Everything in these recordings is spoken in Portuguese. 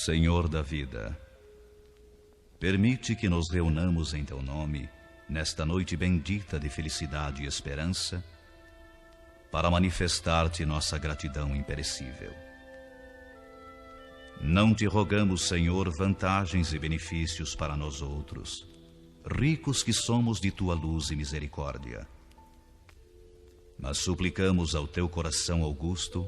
Senhor da vida, permite que nos reunamos em Teu nome, nesta noite bendita de felicidade e esperança, para manifestar-te nossa gratidão imperecível. Não te rogamos, Senhor, vantagens e benefícios para nós outros, ricos que somos de Tua luz e misericórdia, mas suplicamos ao Teu coração augusto,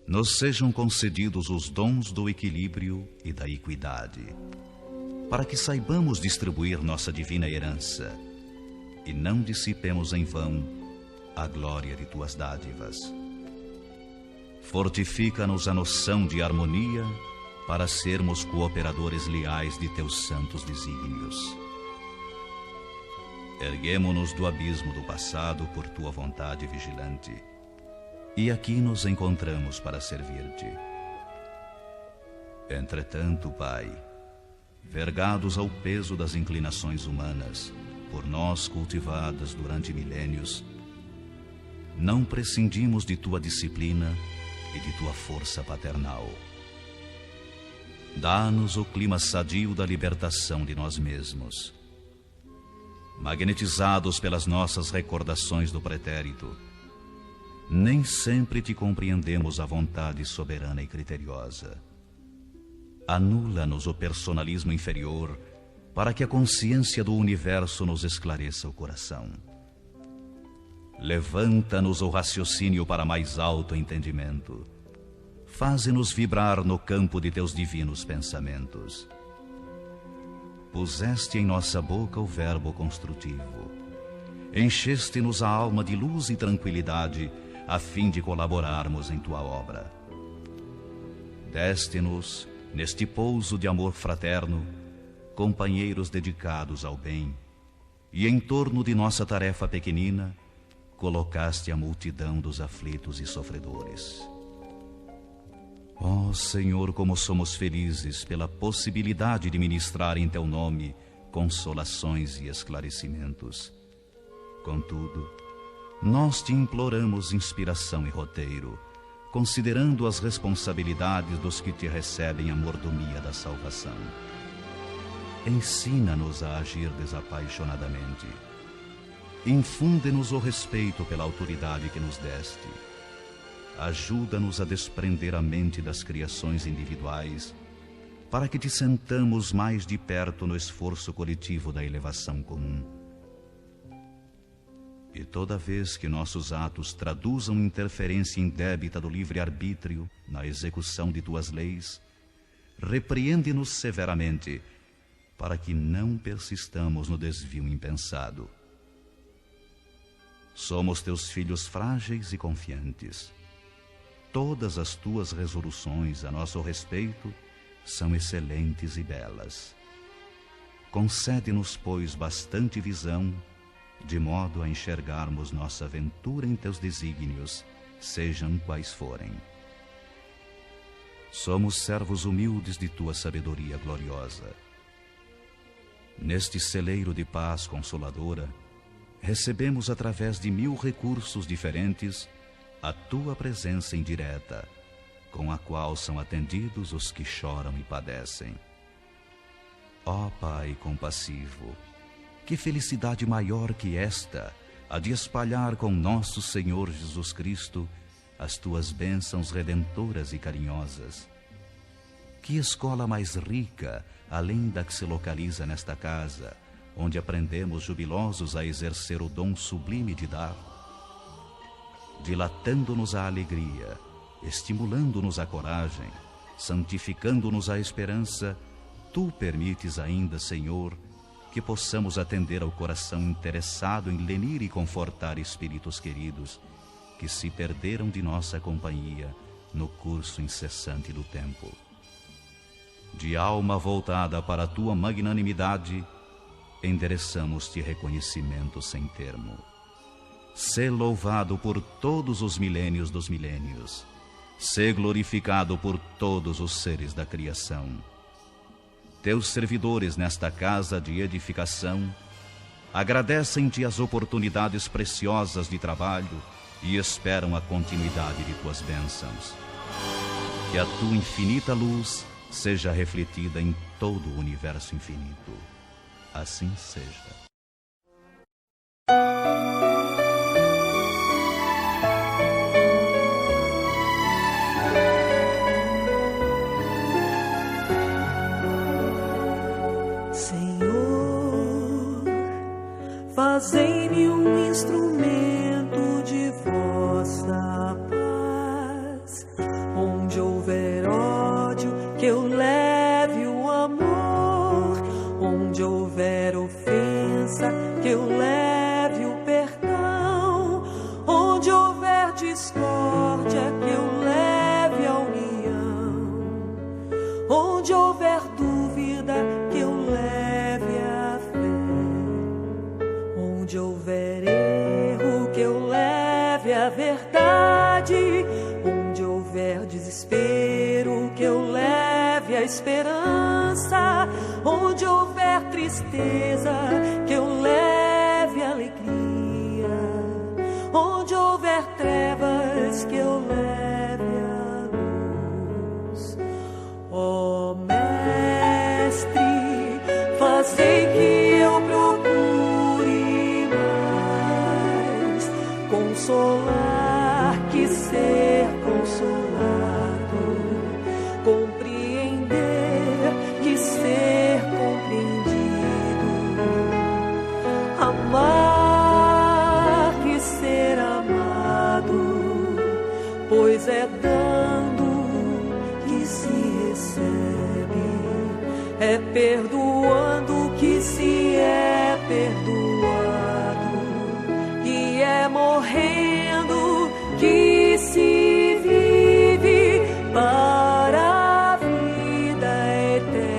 nos sejam concedidos os dons do equilíbrio e da equidade, para que saibamos distribuir nossa divina herança e não dissipemos em vão a glória de Tuas dádivas. Fortifica-nos a noção de harmonia para sermos cooperadores leais de Teus santos desígnios. Erguemo-nos do abismo do passado por Tua vontade vigilante, e aqui nos encontramos para servir-te. Entretanto, Pai, vergados ao peso das inclinações humanas, por nós cultivadas durante milênios, não prescindimos de Tua disciplina e de Tua força paternal. Dá-nos o clima sadio da libertação de nós mesmos. Magnetizados pelas nossas recordações do pretérito, nem sempre te compreendemos a vontade soberana e criteriosa. Anula-nos o personalismo inferior para que a consciência do universo nos esclareça o coração. Levanta-nos o raciocínio para mais alto entendimento. Faze-nos vibrar no campo de Teus divinos pensamentos. Puseste em nossa boca o verbo construtivo. Encheste-nos a alma de luz e tranquilidade, a fim de colaborarmos em Tua obra. Deste-nos, neste pouso de amor fraterno, companheiros dedicados ao bem, e em torno de nossa tarefa pequenina, colocaste a multidão dos aflitos e sofredores. Ó Senhor, como somos felizes pela possibilidade de ministrar em Teu nome consolações e esclarecimentos. Contudo, nós te imploramos inspiração e roteiro, considerando as responsabilidades dos que te recebem a mordomia da salvação. Ensina-nos a agir desapaixonadamente. Infunde-nos o respeito pela autoridade que nos deste. Ajuda-nos a desprender a mente das criações individuais, para que te sentamos mais de perto no esforço coletivo da elevação comum. E toda vez que nossos atos traduzam interferência indébita do livre-arbítrio na execução de Tuas leis, repreende-nos severamente, para que não persistamos no desvio impensado. Somos Teus filhos frágeis e confiantes. Todas as Tuas resoluções a nosso respeito são excelentes e belas. Concede-nos, pois, bastante visão, de modo a enxergarmos nossa aventura em Teus desígnios, sejam quais forem. Somos servos humildes de Tua sabedoria gloriosa. Neste celeiro de paz consoladora, recebemos através de 1000 recursos diferentes a Tua presença indireta, com a qual são atendidos os que choram e padecem. Ó Pai compassivo, que felicidade maior que esta, a de espalhar com nosso Senhor Jesus Cristo as Tuas bênçãos redentoras e carinhosas. Que escola mais rica, além da que se localiza nesta casa, onde aprendemos jubilosos a exercer o dom sublime de dar, dilatando-nos a alegria, estimulando-nos a coragem, santificando-nos a esperança, Tu permites ainda, Senhor, que possamos atender ao coração interessado em lenir e confortar espíritos queridos que se perderam de nossa companhia no curso incessante do tempo. De alma voltada para a Tua magnanimidade, endereçamos-te reconhecimento sem termo. Sê louvado por todos os milênios dos milênios. Sê glorificado por todos os seres da criação. Teus servidores nesta casa de edificação agradecem-te as oportunidades preciosas de trabalho e esperam a continuidade de Tuas bênçãos. Que a Tua infinita luz seja refletida em todo o universo infinito. Assim seja. Senhor, fazei-me um instrumento de vossa paz. Onde houver ódio, que eu leve o amor. Onde houver ofensa, que eu leve o perdão. Onde houver discórdia, que eu leve a união. Onde houver dúvida, que eu leve a fé. Onde houver erro, que eu leve a verdade. Onde houver desespero, que eu leve a esperança. Onde houver tristeza, que eu leve a alegria. Onde houver trevas, que eu leve a luz. Ó Mestre, fazei que eu procure mais consolar que ser consolado, compreender que ser compreendido, amar que ser amado, pois é dando que se recebe, é perdoando que se é perdoado, e é morrendo que se vive para a vida eterna.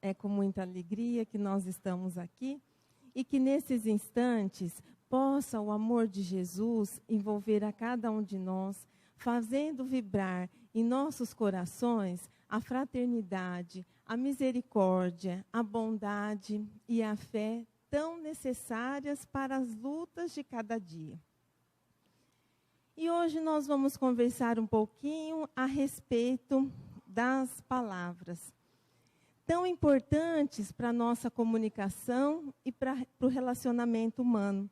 É com muita alegria que nós estamos aqui e que nesses instantes possa o amor de Jesus envolver a cada um de nós, fazendo vibrar em nossos corações a fraternidade, a misericórdia, a bondade e a fé tão necessárias para as lutas de cada dia. E hoje nós vamos conversar um pouquinho a respeito das palavras, tão importantes para a nossa comunicação e para o relacionamento humano.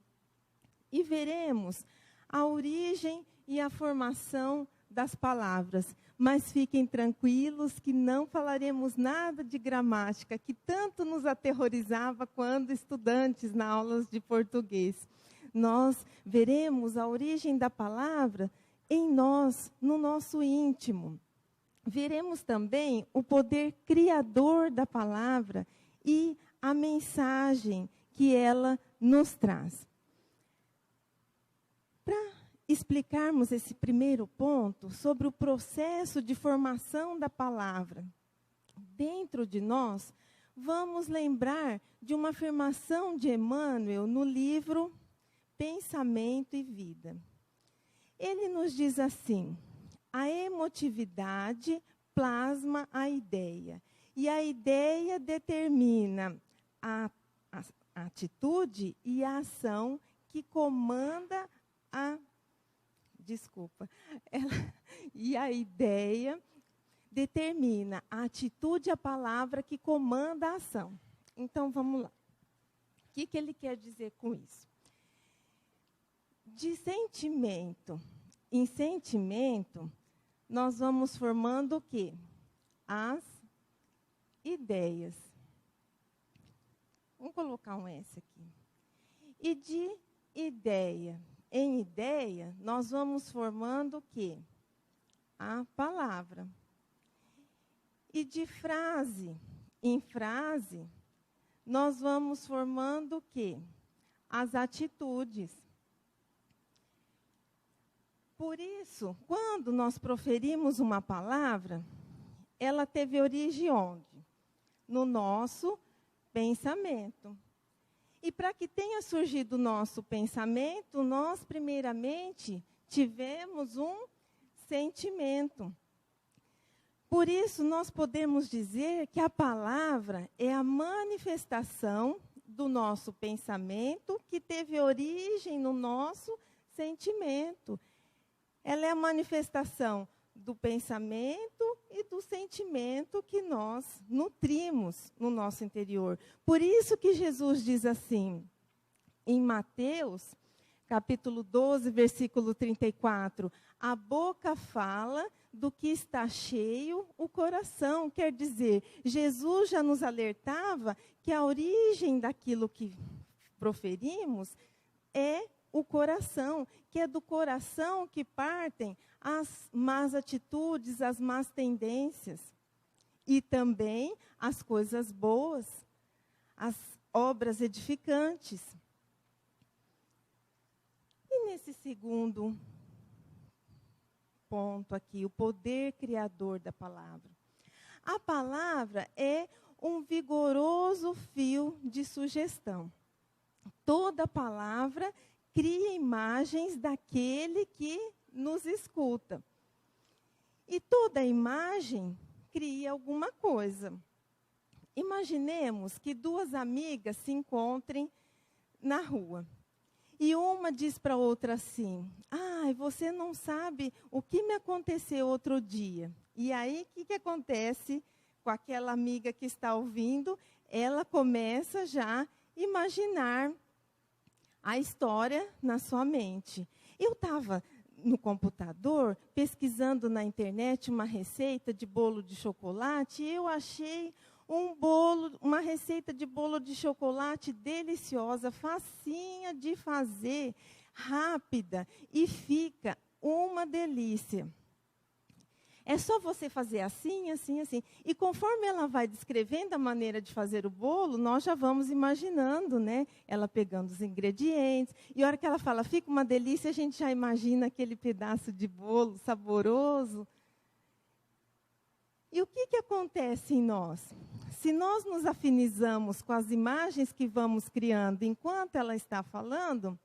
E veremos a origem e a formação das palavras. Mas fiquem tranquilos que não falaremos nada de gramática, que tanto nos aterrorizava quando estudantes na aulas de português. Nós veremos a origem da palavra em nós, no nosso íntimo. Veremos também o poder criador da palavra e a mensagem que ela nos traz. Para explicarmos esse primeiro ponto sobre o processo de formação da palavra dentro de nós, vamos lembrar de uma afirmação de Emmanuel no livro Pensamento e Vida. Ele nos diz assim: a emotividade plasma a ideia, e a ideia determina a atitude e a ação que comanda e a ideia determina a atitude e a palavra que comanda a ação. Então, vamos lá. O que ele quer dizer com isso? De sentimento em sentimento, nós vamos formando o quê? As ideias. Vamos colocar um S aqui. E de ideia em ideia, nós vamos formando o quê? A palavra. E de frase em frase, nós vamos formando o quê? As atitudes. Por isso, quando nós proferimos uma palavra, ela teve origem onde? No nosso pensamento. E para que tenha surgido o nosso pensamento, nós, primeiramente, tivemos um sentimento. Por isso, nós podemos dizer que a palavra é a manifestação do nosso pensamento que teve origem no nosso sentimento. Ela é a manifestação do pensamento e do sentimento que nós nutrimos no nosso interior. Por isso que Jesus diz assim, em Mateus, capítulo 12, versículo 34, a boca fala do que está cheio o coração. Quer dizer, Jesus já nos alertava que a origem daquilo que proferimos é o coração, que é do coração que partem as más atitudes, as más tendências. E também as coisas boas, as obras edificantes. E nesse segundo ponto aqui, o poder criador da palavra. A palavra é um vigoroso fio de sugestão. Toda palavra cria imagens daquele que nos escuta. E toda imagem cria alguma coisa. Imaginemos que duas amigas se encontrem na rua. E uma diz para a outra assim, você não sabe o que me aconteceu outro dia. E aí, o que acontece com aquela amiga que está ouvindo? Ela começa já a imaginar a história na sua mente. Eu estava no computador pesquisando na internet uma receita de bolo de chocolate e eu achei uma receita de bolo de chocolate deliciosa, facinha de fazer, rápida e fica uma delícia. É só você fazer assim, assim, assim. E conforme ela vai descrevendo a maneira de fazer o bolo, nós já vamos imaginando, né? Ela pegando os ingredientes. E a hora que ela fala, fica uma delícia, a gente já imagina aquele pedaço de bolo saboroso. E o que acontece em nós? Se nós nos afinizamos com as imagens que vamos criando enquanto ela está falando,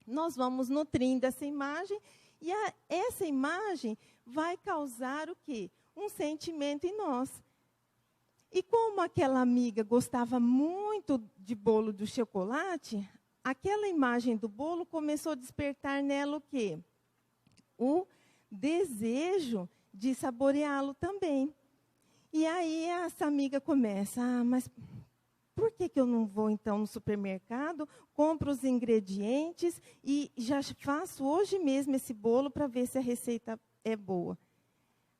nós vamos nutrindo essa imagem e essa imagem vai causar o quê? Um sentimento em nós. E como aquela amiga gostava muito de bolo de chocolate, aquela imagem do bolo começou a despertar nela o quê? O desejo de saboreá-lo também. E aí essa amiga começa, mas por que eu não vou então no supermercado, compro os ingredientes e já faço hoje mesmo esse bolo para ver se a receita é boa.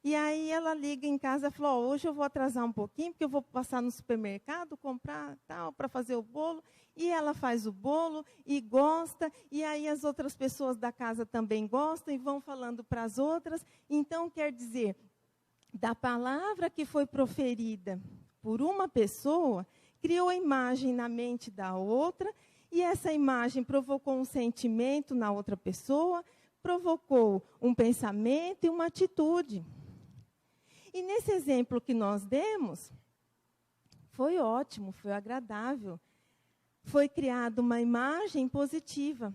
E aí ela liga em casa e fala, hoje eu vou atrasar um pouquinho, porque eu vou passar no supermercado, comprar tal, para fazer o bolo. E ela faz o bolo e gosta, e aí as outras pessoas da casa também gostam e vão falando para as outras. Então, quer dizer, da palavra que foi proferida por uma pessoa, criou a imagem na mente da outra, e essa imagem provocou um sentimento na outra pessoa, provocou um pensamento e uma atitude. E nesse exemplo que nós demos, foi ótimo, foi agradável. Foi criada uma imagem positiva.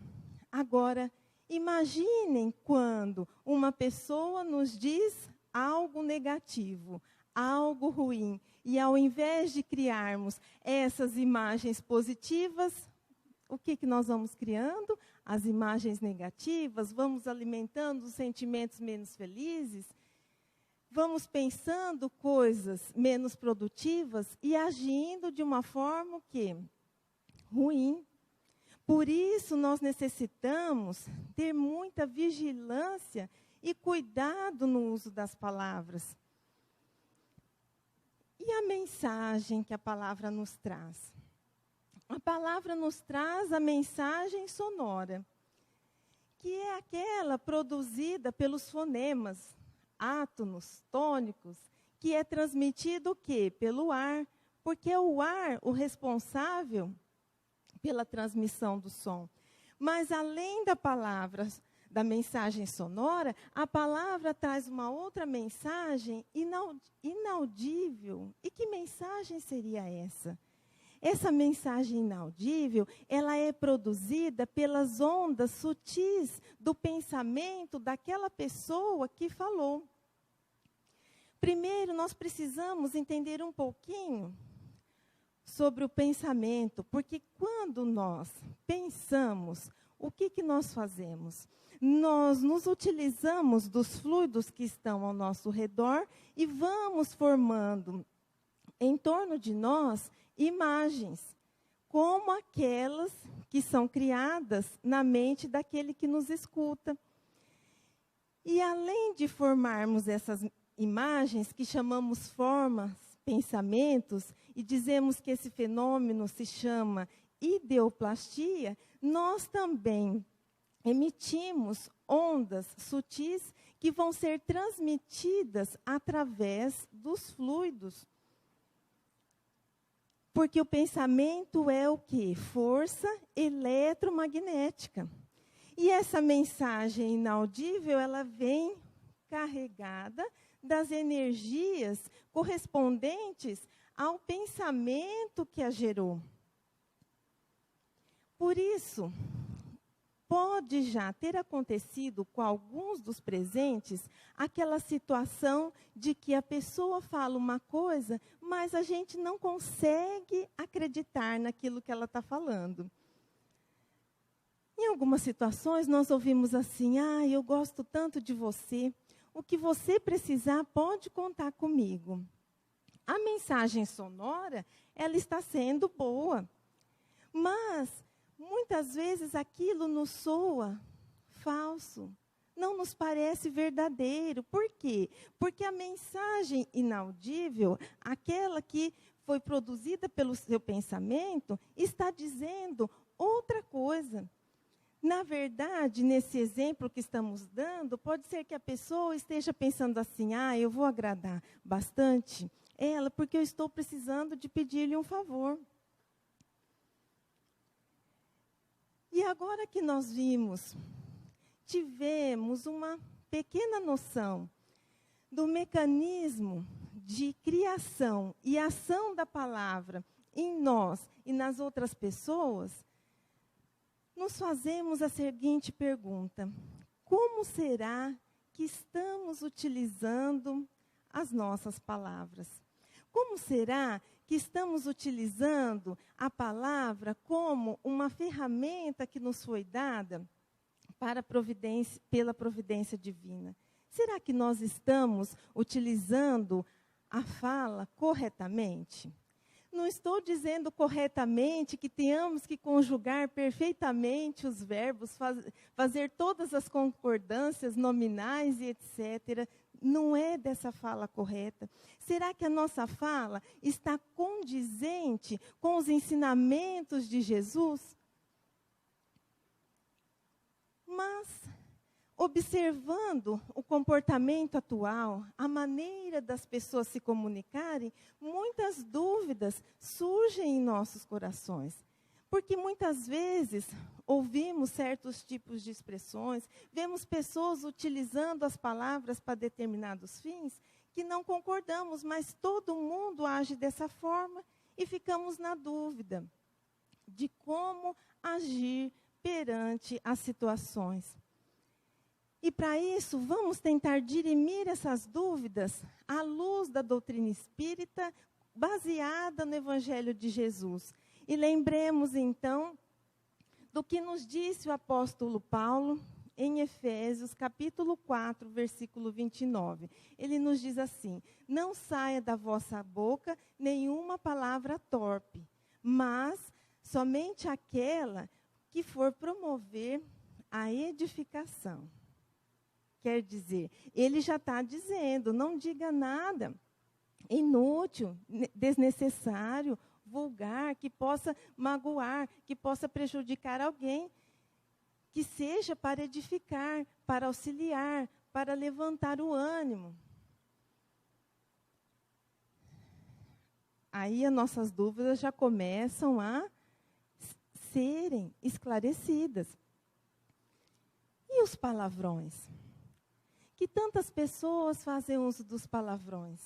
Agora, imaginem quando uma pessoa nos diz algo negativo, algo ruim. E ao invés de criarmos essas imagens positivas, o que nós vamos criando? As imagens negativas, vamos alimentando os sentimentos menos felizes, vamos pensando coisas menos produtivas e agindo de uma forma que ruim. Por isso, nós necessitamos ter muita vigilância e cuidado no uso das palavras. E a mensagem que a palavra nos traz? A palavra nos traz a mensagem sonora, que é aquela produzida pelos fonemas, átonos, tônicos, que é transmitido o quê? Pelo ar, porque é o ar o responsável pela transmissão do som. Mas além da palavra, da mensagem sonora, a palavra traz uma outra mensagem inaudível. E que mensagem seria essa? Essa mensagem inaudível, ela é produzida pelas ondas sutis do pensamento daquela pessoa que falou. Primeiro, nós precisamos entender um pouquinho sobre o pensamento, porque quando nós pensamos, o que nós fazemos? Nós nos utilizamos dos fluidos que estão ao nosso redor e vamos formando em torno de nós imagens, como aquelas que são criadas na mente daquele que nos escuta. E além de formarmos essas imagens, que chamamos formas, pensamentos, e dizemos que esse fenômeno se chama ideoplastia, nós também emitimos ondas sutis que vão ser transmitidas através dos fluidos. Porque o pensamento é o quê? Força eletromagnética. E essa mensagem inaudível, ela vem carregada das energias correspondentes ao pensamento que a gerou. Por isso, pode já ter acontecido com alguns dos presentes aquela situação de que a pessoa fala uma coisa, mas a gente não consegue acreditar naquilo que ela está falando. Em algumas situações, nós ouvimos assim: eu gosto tanto de você, o que você precisar pode contar comigo. A mensagem sonora, ela está sendo boa, mas muitas vezes aquilo nos soa falso, não nos parece verdadeiro. Por quê? Porque a mensagem inaudível, aquela que foi produzida pelo seu pensamento, está dizendo outra coisa. Na verdade, nesse exemplo que estamos dando, pode ser que a pessoa esteja pensando assim: eu vou agradar bastante ela porque eu estou precisando de pedir-lhe um favor. E agora que nós tivemos uma pequena noção do mecanismo de criação e ação da palavra em nós e nas outras pessoas, nos fazemos a seguinte pergunta: como será que estamos utilizando as nossas palavras? Como será que estamos utilizando a palavra como uma ferramenta que nos foi dada pela providência divina? Será que nós estamos utilizando a fala corretamente? Não estou dizendo corretamente que tenhamos que conjugar perfeitamente os verbos, fazer todas as concordâncias nominais e etc. Não é dessa fala correta. Será que a nossa fala está condizente com os ensinamentos de Jesus? Mas, observando o comportamento atual, a maneira das pessoas se comunicarem, muitas dúvidas surgem em nossos corações. Porque muitas vezes ouvimos certos tipos de expressões, vemos pessoas utilizando as palavras para determinados fins, que não concordamos, mas todo mundo age dessa forma e ficamos na dúvida de como agir perante as situações. E para isso, vamos tentar dirimir essas dúvidas à luz da doutrina espírita, baseada no Evangelho de Jesus. E lembremos, então, do que nos disse o apóstolo Paulo em Efésios, capítulo 4, versículo 29. Ele nos diz assim: não saia da vossa boca nenhuma palavra torpe, mas somente aquela que for promover a edificação. Quer dizer, ele já está dizendo: não diga nada inútil, desnecessário, vulgar, que possa magoar, que possa prejudicar alguém, que seja para edificar, para auxiliar, para levantar o ânimo. Aí as nossas dúvidas já começam a serem esclarecidas. E os palavrões? Que tantas pessoas fazem uso dos palavrões,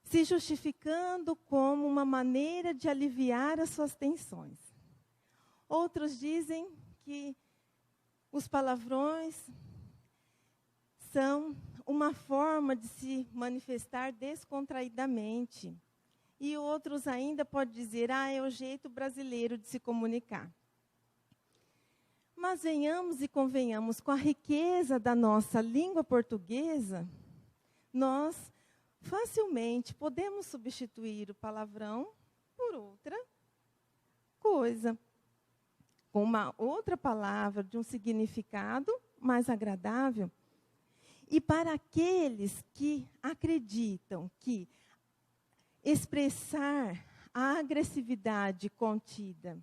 se justificando como uma maneira de aliviar as suas tensões. Outros dizem que os palavrões são uma forma de se manifestar descontraidamente. E outros ainda podem dizer, é o jeito brasileiro de se comunicar. Mas venhamos e convenhamos, com a riqueza da nossa língua portuguesa, nós facilmente podemos substituir o palavrão por outra coisa, com uma outra palavra de um significado mais agradável. E para aqueles que acreditam que expressar a agressividade contida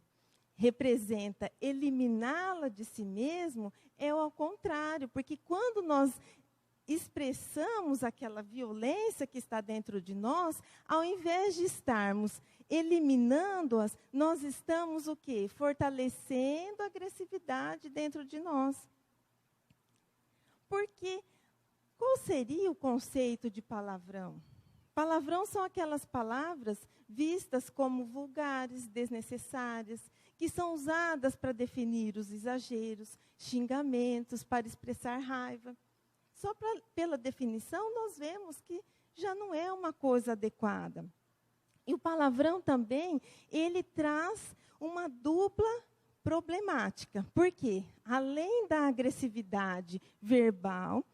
representa eliminá-la de si mesmo, é ao contrário, porque quando nós expressamos aquela violência que está dentro de nós, ao invés de estarmos eliminando-as, nós estamos o quê? Fortalecendo a agressividade dentro de nós. Porque qual seria o conceito de palavrão? Palavrão são aquelas palavras vistas como vulgares, desnecessárias, que são usadas para definir os exageros, xingamentos, para expressar raiva. Só pela definição, nós vemos que já não é uma coisa adequada. E o palavrão também, ele traz uma dupla problemática. Por quê? Além da agressividade verbal,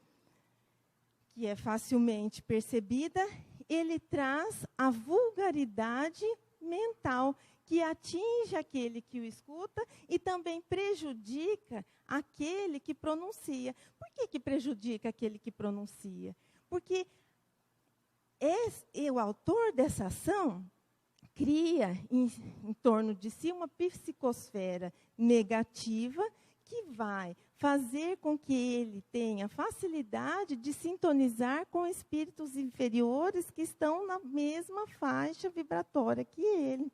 que é facilmente percebida, ele traz a vulgaridade mental, que atinge aquele que o escuta e também prejudica aquele que pronuncia. Por que prejudica aquele que pronuncia? Porque o autor dessa ação cria em torno de si uma psicosfera negativa que vai fazer com que ele tenha facilidade de sintonizar com espíritos inferiores que estão na mesma faixa vibratória que ele.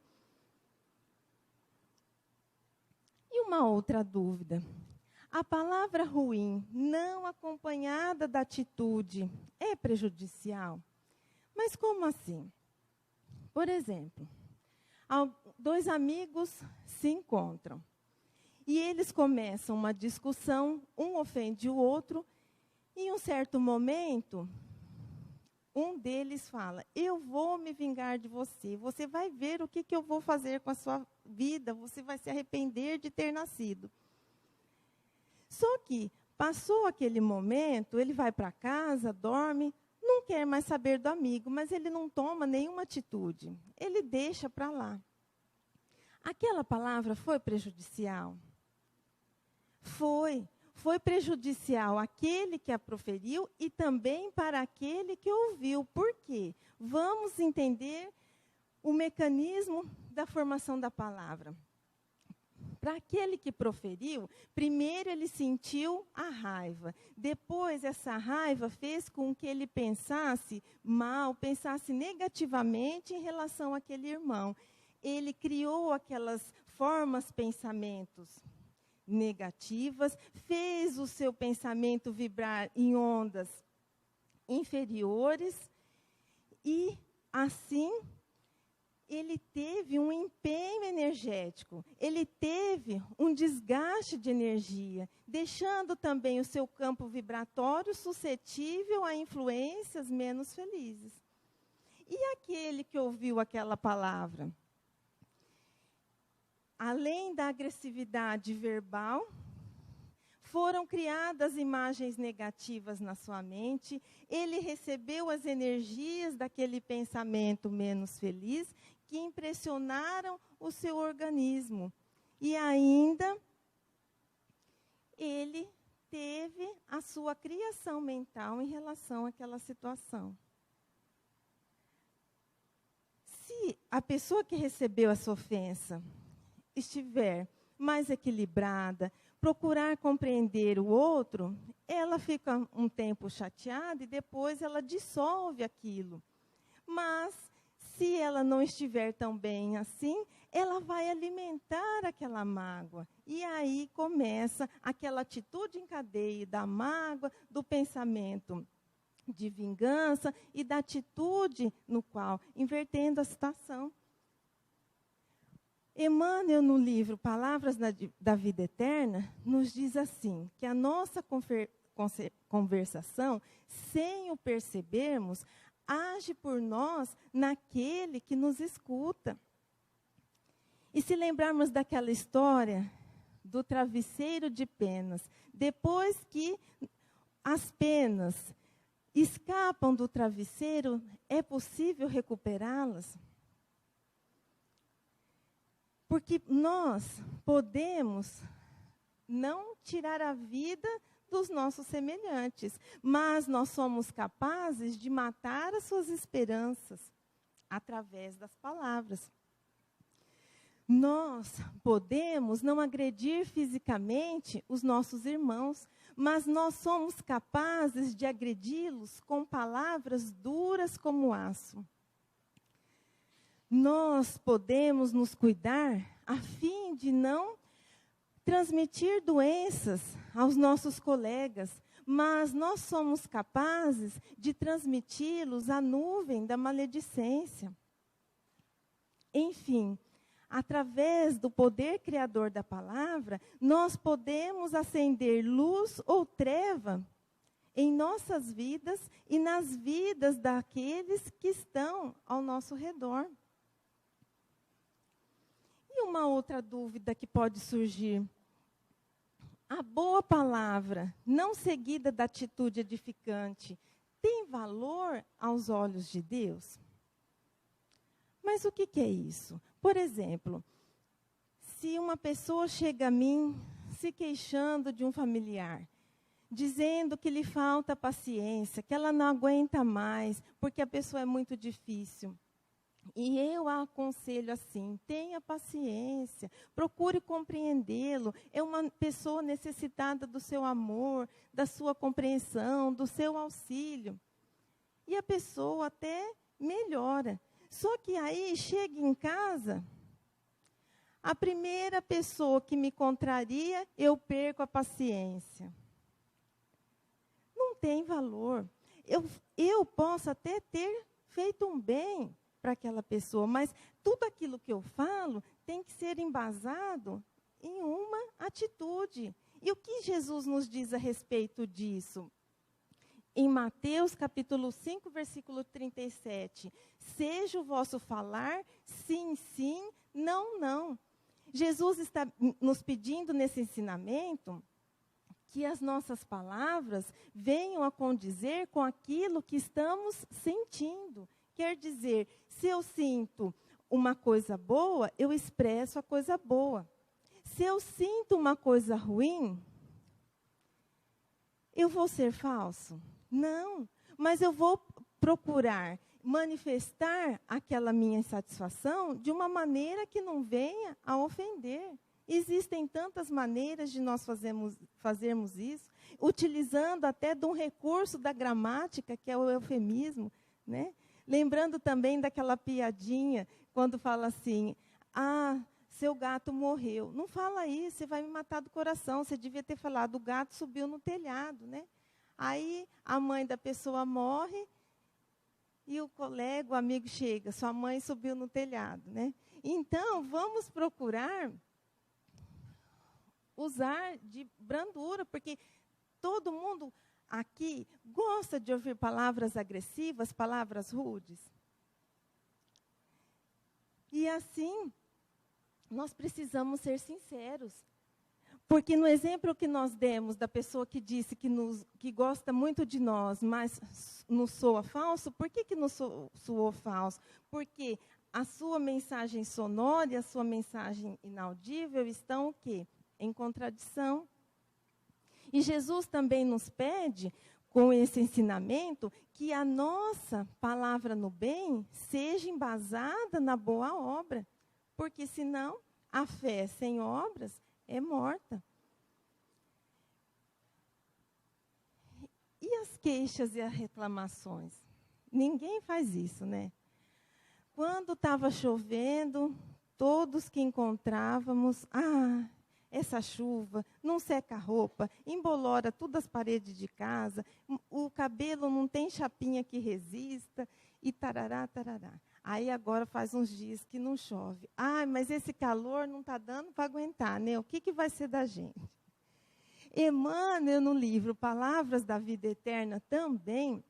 E uma outra dúvida. A palavra ruim, não acompanhada da atitude, é prejudicial? Mas como assim? Por exemplo, dois amigos se encontram. E eles começam uma discussão, um ofende o outro, e em um certo momento, um deles fala, eu vou me vingar de você, você vai ver o que eu vou fazer com a sua vida, você vai se arrepender de ter nascido. Só que, passou aquele momento, ele vai para casa, dorme, não quer mais saber do amigo, mas ele não toma nenhuma atitude, ele deixa para lá. Aquela palavra foi prejudicial? Foi prejudicial àquele que a proferiu e também para aquele que ouviu. Por quê? Vamos entender o mecanismo da formação da palavra. Para aquele que proferiu, primeiro ele sentiu a raiva. Depois, essa raiva fez com que ele pensasse mal, pensasse negativamente em relação àquele irmão. Ele criou aquelas formas, pensamentos negativas, fez o seu pensamento vibrar em ondas inferiores e, assim, ele teve um empenho energético, ele teve um desgaste de energia, deixando também o seu campo vibratório suscetível a influências menos felizes. E aquele que ouviu aquela palavra? Além da agressividade verbal, foram criadas imagens negativas na sua mente, ele recebeu as energias daquele pensamento menos feliz, que impressionaram o seu organismo. E ainda, ele teve a sua criação mental em relação àquela situação. Se a pessoa que recebeu essa ofensa estiver mais equilibrada, procurar compreender o outro, ela fica um tempo chateada e depois ela dissolve aquilo. Mas, se ela não estiver tão bem assim, ela vai alimentar aquela mágoa. E aí começa aquela atitude em cadeia da mágoa, do pensamento de vingança e da atitude no qual, invertendo a situação. Emmanuel, no livro Palavras da Vida Eterna, nos diz assim, que a nossa conversação, sem o percebermos, age por nós naquele que nos escuta. E se lembrarmos daquela história do travesseiro de penas, depois que as penas escapam do travesseiro, é possível recuperá-las? Porque nós podemos não tirar a vida dos nossos semelhantes, mas nós somos capazes de matar as suas esperanças através das palavras. Nós podemos não agredir fisicamente os nossos irmãos, mas nós somos capazes de agredi-los com palavras duras como aço. Nós podemos nos cuidar a fim de não transmitir doenças aos nossos colegas, mas nós somos capazes de transmiti-los a nuvem da maledicência. Enfim, através do poder criador da palavra, nós podemos acender luz ou treva em nossas vidas e nas vidas daqueles que estão ao nosso redor. E uma outra dúvida que pode surgir: a boa palavra, não seguida da atitude edificante, tem valor aos olhos de Deus? Mas o que é isso? Por exemplo, se uma pessoa chega a mim se queixando de um familiar, dizendo que lhe falta paciência, que ela não aguenta mais, porque a pessoa é muito difícil. E eu a aconselho assim: tenha paciência, procure compreendê-lo. É uma pessoa necessitada do seu amor, da sua compreensão, do seu auxílio. E a pessoa até melhora. Só que aí chega em casa, a primeira pessoa que me contraria, eu perco a paciência. Não tem valor. Eu posso até ter feito um bem para aquela pessoa, mas tudo aquilo que eu falo tem que ser embasado em uma atitude. E o que Jesus nos diz a respeito disso? Em Mateus capítulo 5, versículo 37, seja o vosso falar sim, sim, não, não. Jesus está nos pedindo nesse ensinamento que as nossas palavras venham a condizer com aquilo que estamos sentindo. Quer dizer, se eu sinto uma coisa boa, eu expresso a coisa boa. Se eu sinto uma coisa ruim, eu vou ser falso? Não, mas eu vou procurar manifestar aquela minha insatisfação de uma maneira que não venha a ofender. Existem tantas maneiras de nós fazermos isso, utilizando até de um recurso da gramática, que é o eufemismo, né? Lembrando também daquela piadinha, quando fala assim: ah, seu gato morreu. Não fala isso, você vai me matar do coração. Você devia ter falado: o gato subiu no telhado, né? Aí a mãe da pessoa morre e o colega, o amigo chega: sua mãe subiu no telhado, né? Então, vamos procurar usar de brandura, porque todo mundo aqui gosta de ouvir palavras agressivas, palavras rudes. E assim, nós precisamos ser sinceros. Porque no exemplo que nós demos da pessoa que disse que gosta muito de nós, mas nos soa falso, por que nos soou falso? Porque a sua mensagem sonora e a sua mensagem inaudível estão o quê? Em contradição. E Jesus também nos pede, com esse ensinamento, que a nossa palavra no bem seja embasada na boa obra. Porque senão, a fé sem obras é morta. E as queixas e as reclamações? Ninguém faz isso, né? Quando estava chovendo, todos que encontrávamos, essa chuva, não seca a roupa, embolora todas as paredes de casa, o cabelo não tem chapinha que resista, e tarará, tarará. Aí agora faz uns dias que não chove. Mas esse calor não está dando para aguentar, né? O que vai ser da gente? Emmanuel, no livro Palavras da Vida Eterna, também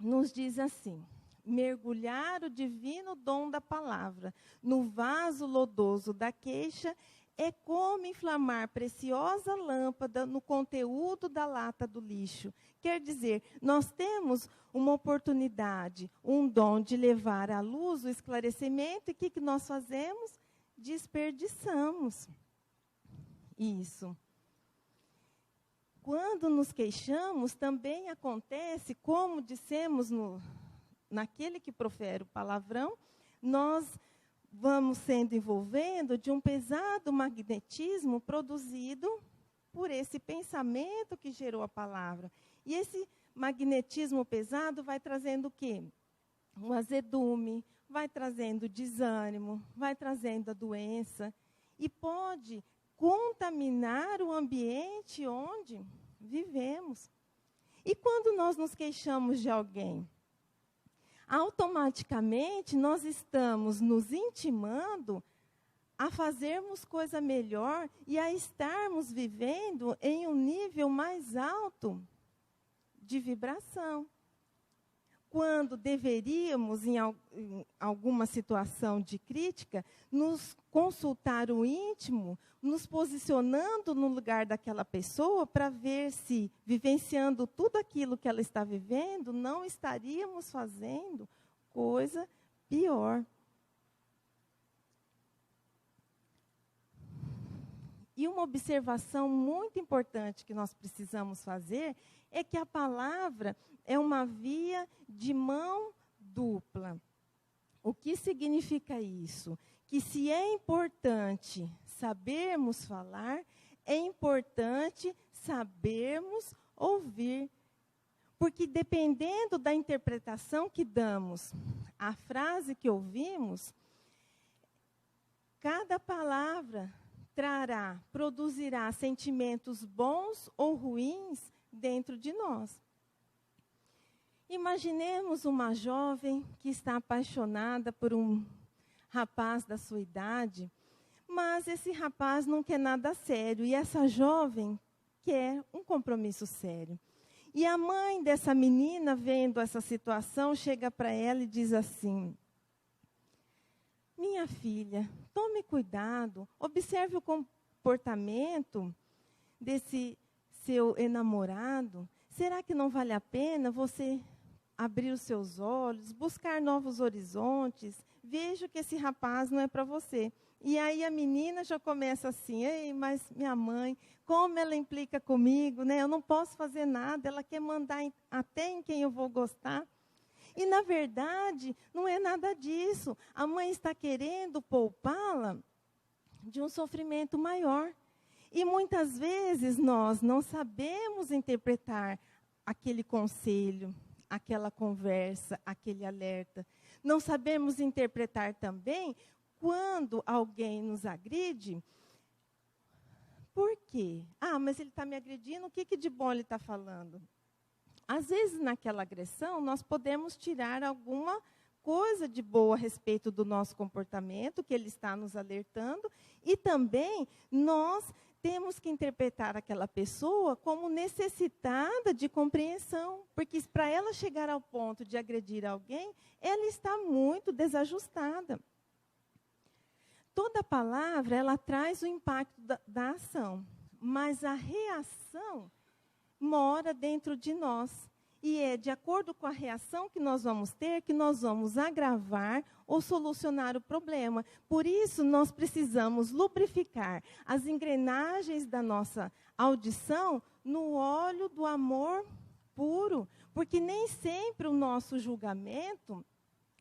nos diz assim: mergulhar o divino dom da palavra no vaso lodoso da queixa é como inflamar preciosa lâmpada no conteúdo da lata do lixo. Quer dizer, nós temos uma oportunidade, um dom de levar à luz o esclarecimento, e o que nós fazemos? Desperdiçamos isso. Quando nos queixamos, também acontece, como dissemos naquele que profere o palavrão, nós vamos sendo envolvendo de um pesado magnetismo produzido por esse pensamento que gerou a palavra. E esse magnetismo pesado vai trazendo o quê? O azedume, vai trazendo desânimo, vai trazendo a doença, e pode contaminar o ambiente onde vivemos. E quando nós nos queixamos de alguém, automaticamente nós estamos nos intimando a fazermos coisa melhor e a estarmos vivendo em um nível mais alto de vibração. Quando deveríamos, em alguma situação de crítica, nos consultar o íntimo, nos posicionando no lugar daquela pessoa para ver se, vivenciando tudo aquilo que ela está vivendo, não estaríamos fazendo coisa pior. E uma observação muito importante que nós precisamos fazer é que a palavra é uma via de mão dupla. O que significa isso? Que se é importante sabermos falar, é importante sabermos ouvir. Porque dependendo da interpretação que damos à frase que ouvimos, cada palavra produzirá sentimentos bons ou ruins dentro de nós. Imaginemos uma jovem que está apaixonada por um rapaz da sua idade, mas esse rapaz não quer nada sério, e essa jovem quer um compromisso sério. E a mãe dessa menina, vendo essa situação, chega para ela e diz assim: minha filha, tome cuidado, observe o comportamento desse seu enamorado. Será que não vale a pena você abrir os seus olhos, buscar novos horizontes? Vejo que esse rapaz não é para você. E aí a menina já começa assim: ei, mas minha mãe, como ela implica comigo, né? Eu não posso fazer nada, ela quer mandar até em quem eu vou gostar. E, na verdade, não é nada disso. A mãe está querendo poupá-la de um sofrimento maior. E, muitas vezes, nós não sabemos interpretar aquele conselho, aquela conversa, aquele alerta. Não sabemos interpretar também quando alguém nos agride. Por quê? Ah, mas ele está me agredindo, o que de bom ele está falando? Às vezes, naquela agressão, nós podemos tirar alguma coisa de boa a respeito do nosso comportamento, que ele está nos alertando, e também nós temos que interpretar aquela pessoa como necessitada de compreensão, porque para ela chegar ao ponto de agredir alguém, ela está muito desajustada. Toda palavra, ela traz o impacto da ação, mas a reação mora dentro de nós. E é de acordo com a reação que nós vamos ter, que nós vamos agravar ou solucionar o problema. Por isso, nós precisamos lubrificar as engrenagens da nossa audição no óleo do amor puro, porque nem sempre o nosso julgamento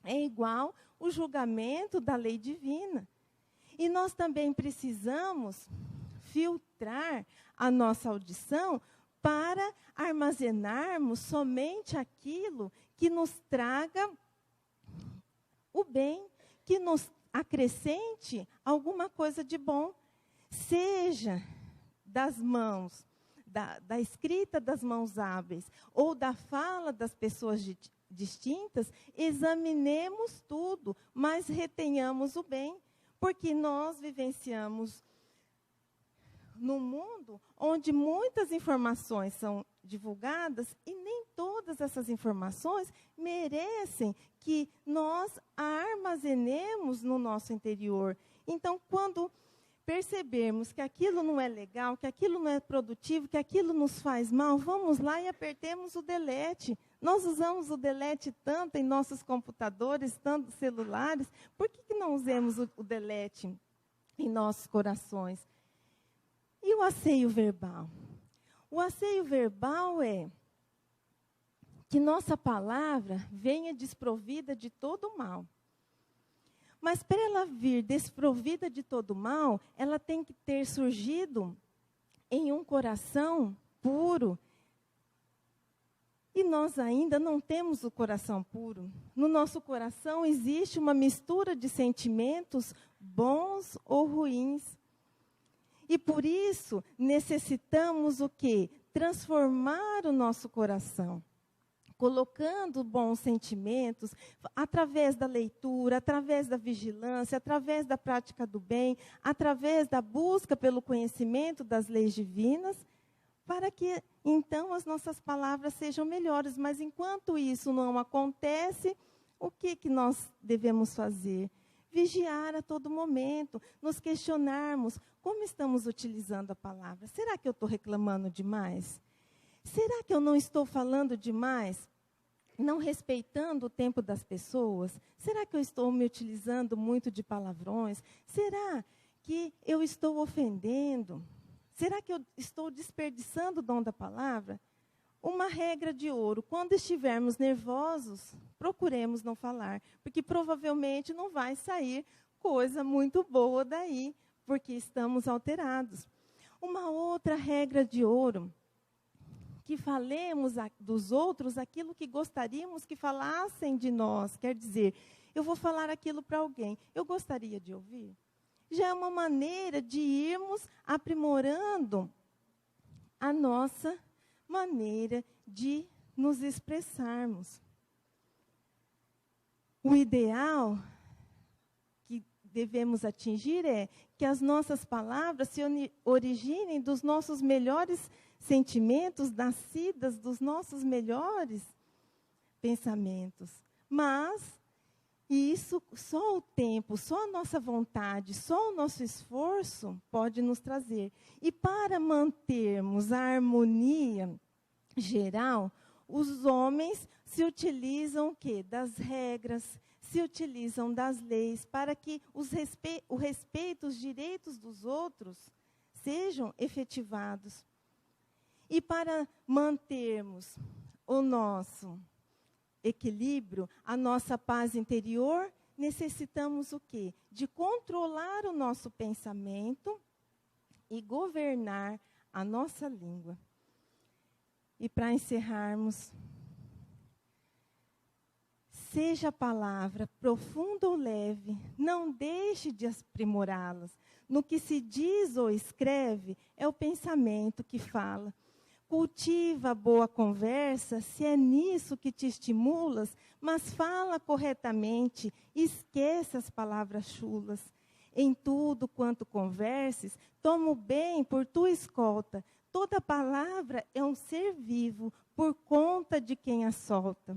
é igual ao julgamento da lei divina. E nós também precisamos filtrar a nossa audição para armazenarmos somente aquilo que nos traga o bem, que nos acrescente alguma coisa de bom. Seja das mãos, da escrita das mãos hábeis, ou da fala das pessoas distintas, examinemos tudo, mas retenhamos o bem, porque nós vivenciamos num mundo onde muitas informações são divulgadas e nem todas essas informações merecem que nós a armazenemos no nosso interior. Então, quando percebermos que aquilo não é legal, que aquilo não é produtivo, que aquilo nos faz mal, vamos lá e apertemos o delete. Nós usamos o delete tanto em nossos computadores, tanto celulares, por que não usemos o delete em nossos corações? E o asseio verbal? O asseio verbal é que nossa palavra venha desprovida de todo mal. Mas para ela vir desprovida de todo mal, ela tem que ter surgido em um coração puro. E nós ainda não temos o coração puro. No nosso coração existe uma mistura de sentimentos bons ou ruins. E por isso necessitamos o quê? Transformar o nosso coração. Colocando bons sentimentos, através da leitura, através da vigilância, através da prática do bem, através da busca pelo conhecimento das leis divinas, para que, então, as nossas palavras sejam melhores. Mas, enquanto isso não acontece, o que nós devemos fazer? Vigiar a todo momento, nos questionarmos como estamos utilizando a palavra. Será que eu estou reclamando demais? Será que eu não estou falando demais? Não respeitando o tempo das pessoas? Será que eu estou me utilizando muito de palavrões? Será que eu estou ofendendo? Será que eu estou desperdiçando o dom da palavra? Uma regra de ouro: quando estivermos nervosos, procuremos não falar, porque provavelmente não vai sair coisa muito boa daí, porque estamos alterados. Uma outra regra de ouro: que falemos dos outros aquilo que gostaríamos que falassem de nós. Quer dizer, eu vou falar aquilo para alguém, eu gostaria de ouvir. Já é uma maneira de irmos aprimorando a nossa maneira de nos expressarmos. O ideal que devemos atingir é que as nossas palavras se originem dos nossos melhores sentimentos, nascidas dos nossos melhores pensamentos. Mas isso, só o tempo, só a nossa vontade, só o nosso esforço pode nos trazer. E para mantermos a harmonia geral, os homens se utilizam o quê? Das regras, se utilizam das leis, para que o respeito, os direitos dos outros sejam efetivados. E para mantermos o nosso equilíbrio, a nossa paz interior, necessitamos o quê? De controlar o nosso pensamento e governar a nossa língua. E para encerrarmos, seja a palavra profunda ou leve, não deixe de aprimorá-las. No que se diz ou escreve, é o pensamento que fala. Cultiva a boa conversa, se é nisso que te estimulas, mas fala corretamente, esquece as palavras chulas. Em tudo quanto converses, toma o bem por tua escolta. Toda palavra é um ser vivo, por conta de quem a solta.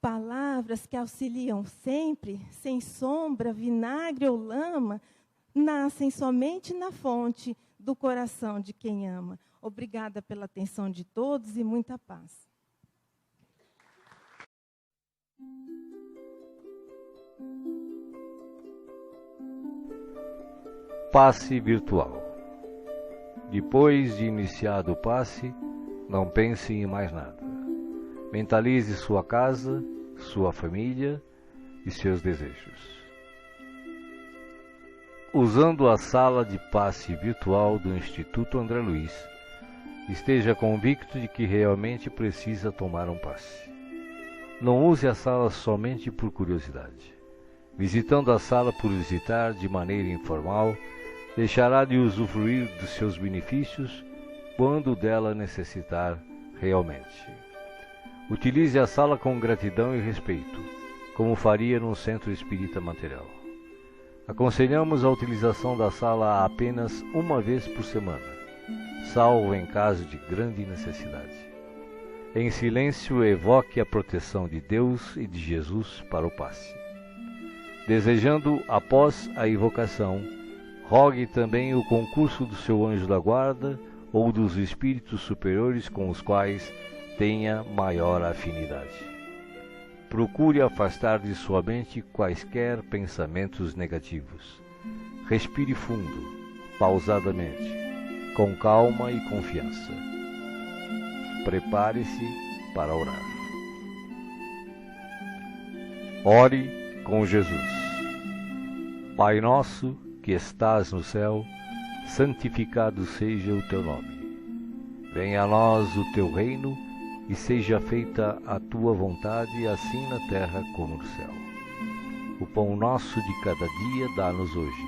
Palavras que auxiliam sempre, sem sombra, vinagre ou lama, nascem somente na fonte do coração de quem ama. Obrigada pela atenção de todos e muita paz. Passe virtual. Depois de iniciado o passe, não pense em mais nada. Mentalize sua casa, sua família e seus desejos. Usando a sala de passe virtual do Instituto André Luiz, esteja convicto de que realmente precisa tomar um passe. Não use a sala somente por curiosidade. Visitando a sala por visitar de maneira informal, deixará de usufruir dos seus benefícios quando dela necessitar realmente. Utilize a sala com gratidão e respeito, como faria num centro espírita material. Aconselhamos a utilização da sala apenas uma vez por semana, salvo em caso de grande necessidade. Em silêncio, evoque a proteção de Deus e de Jesus para o passe. Desejando, após a invocação, rogue também o concurso do seu anjo da guarda ou dos espíritos superiores com os quais tenha maior afinidade. Procure afastar de sua mente quaisquer pensamentos negativos. Respire fundo, pausadamente, com calma e confiança. Prepare-se para orar. Ore com Jesus. Pai nosso que estás no céu, santificado seja o teu nome. Venha a nós o teu reino e seja feita a tua vontade, assim na terra como no céu. O pão nosso de cada dia dá-nos hoje.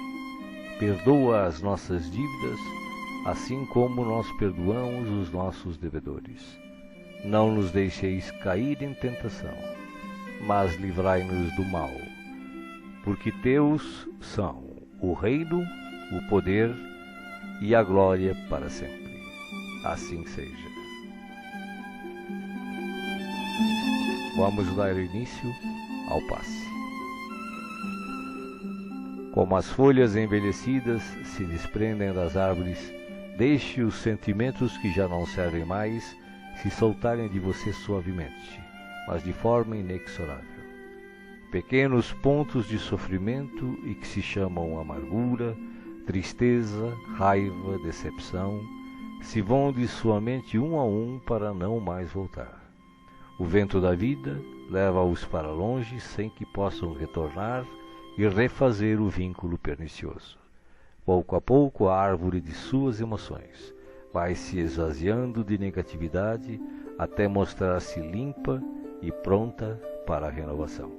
Perdoa as nossas dívidas, assim como nós perdoamos os nossos devedores. Não nos deixeis cair em tentação, mas livrai-nos do mal. Porque teus são o reino, o poder e a glória para sempre. Assim seja. Vamos dar início ao passe. Como as folhas envelhecidas se desprendem das árvores, deixe os sentimentos que já não servem mais se soltarem de você suavemente, mas de forma inexorável. Pequenos pontos de sofrimento e que se chamam amargura, tristeza, raiva, decepção, se vão de sua mente um a um para não mais voltar. O vento da vida leva-os para longe sem que possam retornar e refazer o vínculo pernicioso. Pouco a pouco a árvore de suas emoções vai se esvaziando de negatividade até mostrar-se limpa e pronta para a renovação.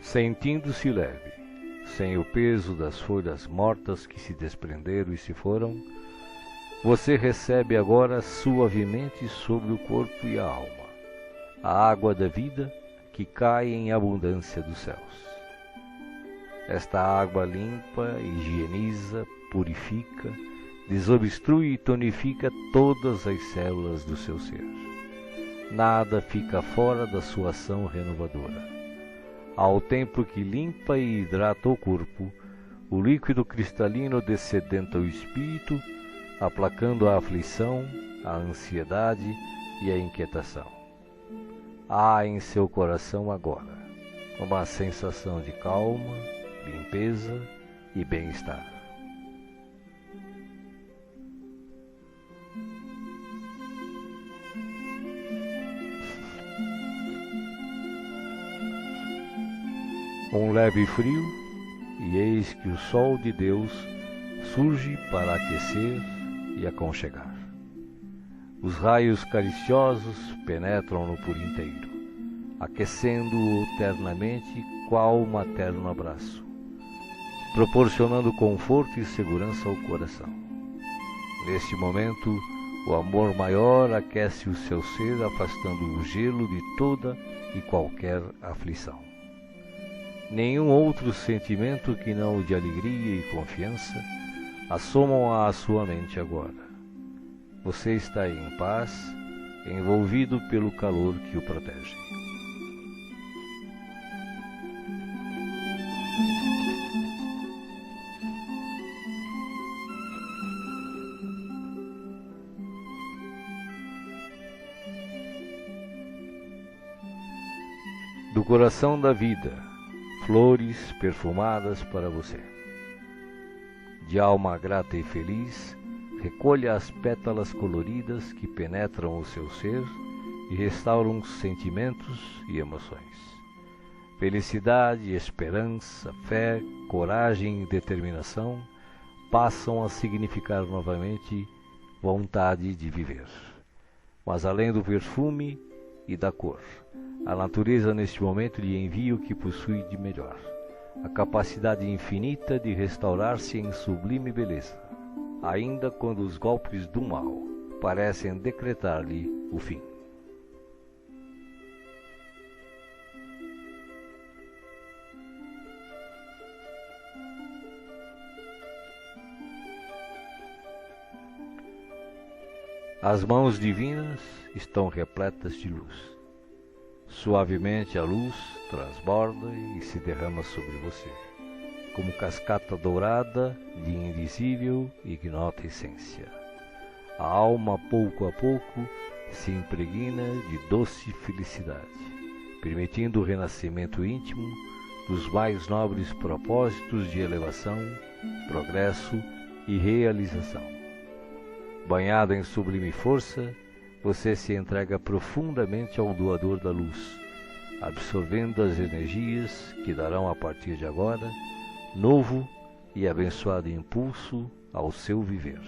Sentindo-se leve, sem o peso das folhas mortas que se desprenderam e se foram, você recebe agora suavemente sobre o corpo e a alma a água da vida que cai em abundância dos céus. Esta água limpa, higieniza, purifica, desobstrui e tonifica todas as células do seu ser. Nada fica fora da sua ação renovadora. Ao tempo que limpa e hidrata o corpo, o líquido cristalino descedenta o espírito, aplacando a aflição, a ansiedade e a inquietação. Há em seu coração agora uma sensação de calma, limpeza e bem-estar. Um leve frio, e eis que o sol de Deus surge para aquecer e aconchegar. Os raios cariciosos penetram-no por inteiro, aquecendo-o ternamente qual materno abraço, proporcionando conforto e segurança ao coração. Neste momento, o amor maior aquece o seu ser, afastando o gelo de toda e qualquer aflição. Nenhum outro sentimento que não o de alegria e confiança assomam à sua mente agora. Você está em paz, envolvido pelo calor que o protege. Do coração da vida, flores perfumadas para você. De alma grata e feliz, recolha as pétalas coloridas que penetram o seu ser e restauram sentimentos e emoções. Felicidade, esperança, fé, coragem e determinação passam a significar novamente vontade de viver. Mas além do perfume e da cor, A natureza neste momento lhe envia o que possui de melhor, a capacidade infinita de restaurar-se em sublime beleza, ainda quando os golpes do mal parecem decretar-lhe o fim. As mãos divinas estão repletas de luz. Suavemente a luz transborda e se derrama sobre você, como cascata dourada de invisível e ignota essência. A alma, pouco a pouco, se impregna de doce felicidade, permitindo o renascimento íntimo dos mais nobres propósitos de elevação, progresso e realização. Banhado em sublime força, você se entrega profundamente ao doador da luz, absorvendo as energias que darão a partir de agora novo e abençoado impulso ao seu viver.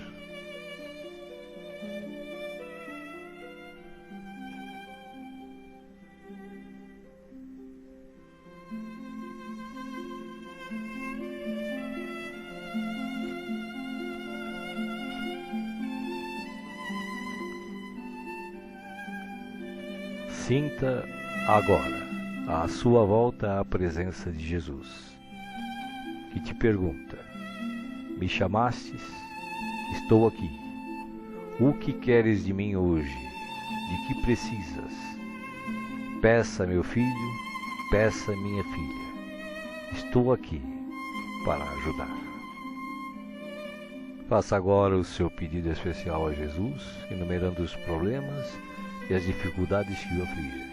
Sinta agora à sua volta a presença de Jesus, que te pergunta: me chamastes? Estou aqui. O que queres de mim hoje? De que precisas? Peça, meu filho, peça, minha filha. Estou aqui para ajudar. Faça agora o seu pedido especial a Jesus, enumerando os problemas e as dificuldades que o afligem.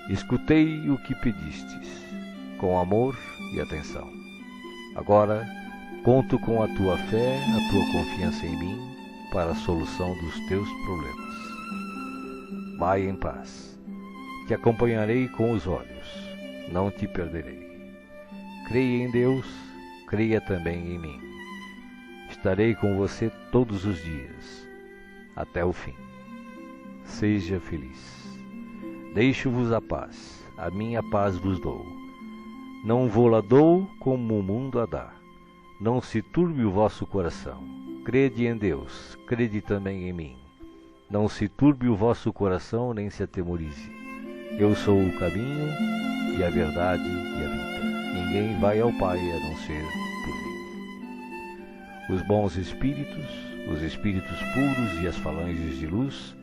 Escutei o que pedistes, com amor e atenção. Agora, conto com a tua fé, a tua confiança em mim, para a solução dos teus problemas. Vai em paz. Te acompanharei com os olhos, não te perderei. Creia em Deus, creia também em mim. Estarei com você todos os dias, até o fim. Seja feliz. Deixo-vos a paz, a minha paz vos dou. Não vou-la dou como o mundo a dá. Não se turbe o vosso coração. Crede em Deus, crede também em mim. Não se turbe o vosso coração, nem se atemorize. Eu sou o caminho e a verdade e a vida. Ninguém vai ao Pai a não ser por mim. Os bons espíritos, os espíritos puros e as falanges de luz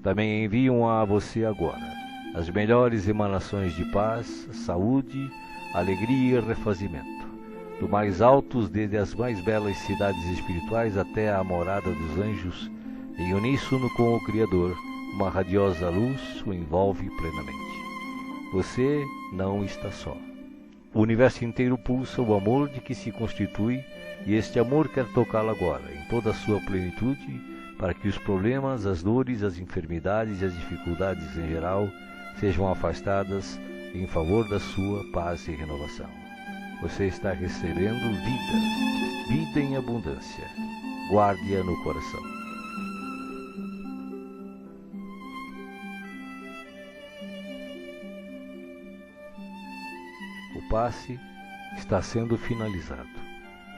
também enviam a você agora as melhores emanações de paz, saúde, alegria e refazimento, do mais altos desde as mais belas cidades espirituais até a morada dos anjos, em uníssono com o Criador, uma radiosa luz o envolve plenamente. Você não está só. O universo inteiro pulsa o amor de que se constitui, e este amor quer tocá-lo agora, em toda a sua plenitude, para que os problemas, as dores, as enfermidades e as dificuldades em geral sejam afastadas em favor da sua paz e renovação. Você está recebendo vida, vida em abundância. Guarde-a no coração. O passe está sendo finalizado.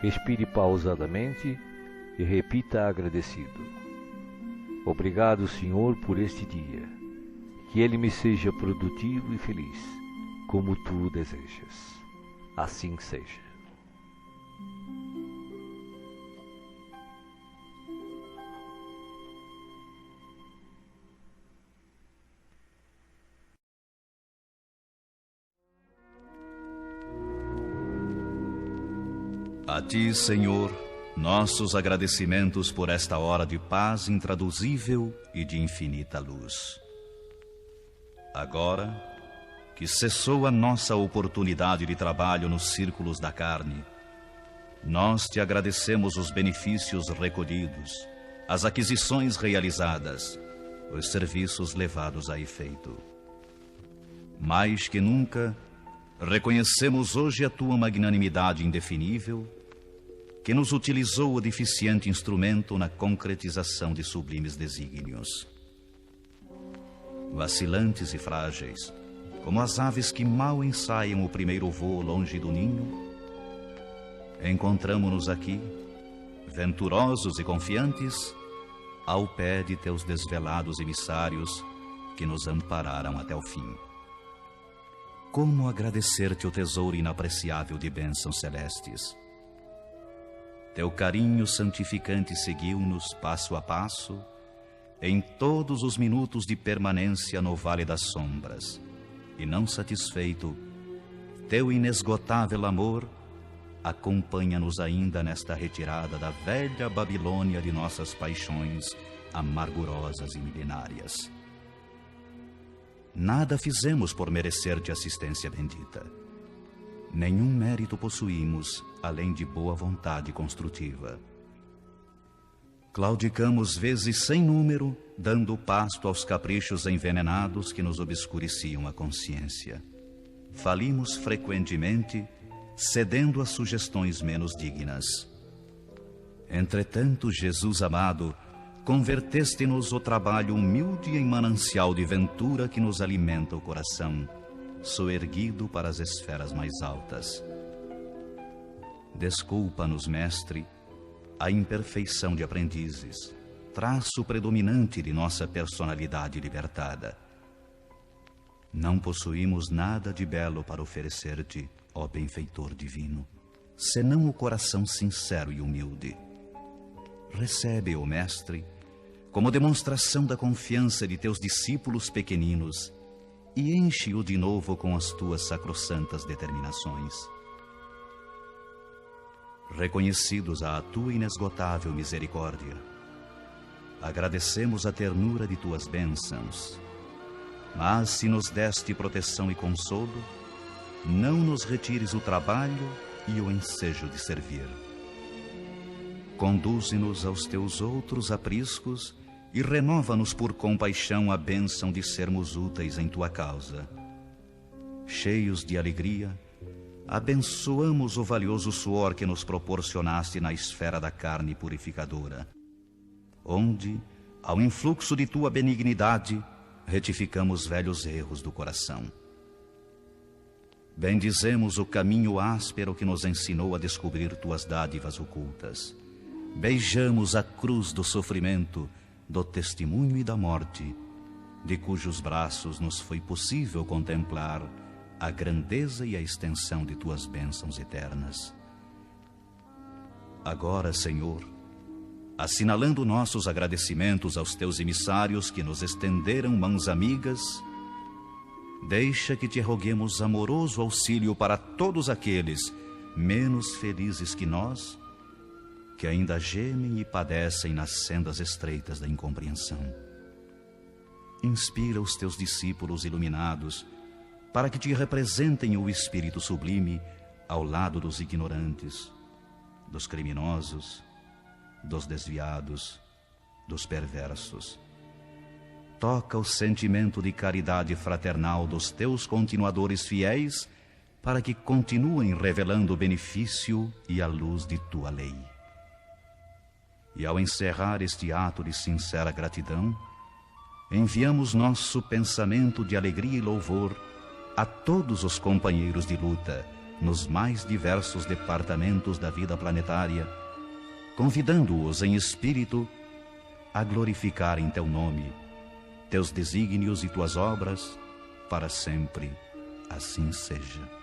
Respire pausadamente e repita agradecido: obrigado, Senhor, por este dia. Que ele me seja produtivo e feliz, como tu o desejas. Assim seja. A ti, Senhor, nossos agradecimentos por esta hora de paz intraduzível e de infinita luz. Agora que cessou a nossa oportunidade de trabalho nos círculos da carne, nós te agradecemos os benefícios recolhidos, as aquisições realizadas, os serviços levados a efeito. Mais que nunca, reconhecemos hoje a tua magnanimidade indefinível, que nos utilizou o deficiente instrumento na concretização de sublimes desígnios. vacilantes e frágeis, como as aves que mal ensaiam o primeiro voo longe do ninho, encontramo-nos aqui, venturosos e confiantes, ao pé de teus desvelados emissários que nos ampararam até o fim. Como agradecer-te o tesouro inapreciável de bênçãos celestes? Teu carinho santificante seguiu-nos passo a passo, em todos os minutos de permanência no Vale das Sombras, e não satisfeito, teu inesgotável amor acompanha-nos ainda nesta retirada da velha Babilônia de nossas paixões amargurosas e milenárias. Nada fizemos por merecer-te assistência bendita. Nenhum mérito possuímos, além de boa vontade construtiva. Claudicamos vezes sem número, dando pasto aos caprichos envenenados que nos obscureciam a consciência. Falimos frequentemente, cedendo a sugestões menos dignas. Entretanto, Jesus amado, converteste-nos o trabalho humilde em manancial de ventura que nos alimenta o coração, soerguido para as esferas mais altas. Desculpa-nos, Mestre, a imperfeição de aprendizes, traço predominante de nossa personalidade libertada. Não possuímos nada de belo para oferecer-te, ó benfeitor divino, senão o coração sincero e humilde. Recebe-o, Mestre, como demonstração da confiança de teus discípulos pequeninos e enche-o de novo com as tuas sacrossantas determinações. Reconhecidos à tua inesgotável misericórdia, agradecemos a ternura de tuas bênçãos, mas se nos deste proteção e consolo, não nos retires o trabalho e o ensejo de servir. Conduze-nos aos teus outros apriscos e renova-nos por compaixão a bênção de sermos úteis em tua causa. Cheios de alegria, abençoamos o valioso suor que nos proporcionaste na esfera da carne purificadora, onde, ao influxo de tua benignidade, retificamos velhos erros do coração. Bendizemos o caminho áspero que nos ensinou a descobrir tuas dádivas ocultas. Beijamos a cruz do sofrimento, do testemunho e da morte, de cujos braços nos foi possível contemplar a grandeza e a extensão de tuas bênçãos eternas. Agora, Senhor, assinalando nossos agradecimentos aos teus emissários que nos estenderam mãos amigas, deixa que te roguemos amoroso auxílio para todos aqueles menos felizes que nós, que ainda gemem e padecem nas sendas estreitas da incompreensão. Inspira os teus discípulos iluminados para que te representem o Espírito sublime ao lado dos ignorantes, dos criminosos, dos desviados, dos perversos. Toca o sentimento de caridade fraternal dos teus continuadores fiéis para que continuem revelando o benefício e a luz de tua lei. E ao encerrar este ato de sincera gratidão, enviamos nosso pensamento de alegria e louvor a todos os companheiros de luta nos mais diversos departamentos da vida planetária, convidando-os em espírito a glorificarem teu nome, teus desígnios e tuas obras, para sempre assim seja.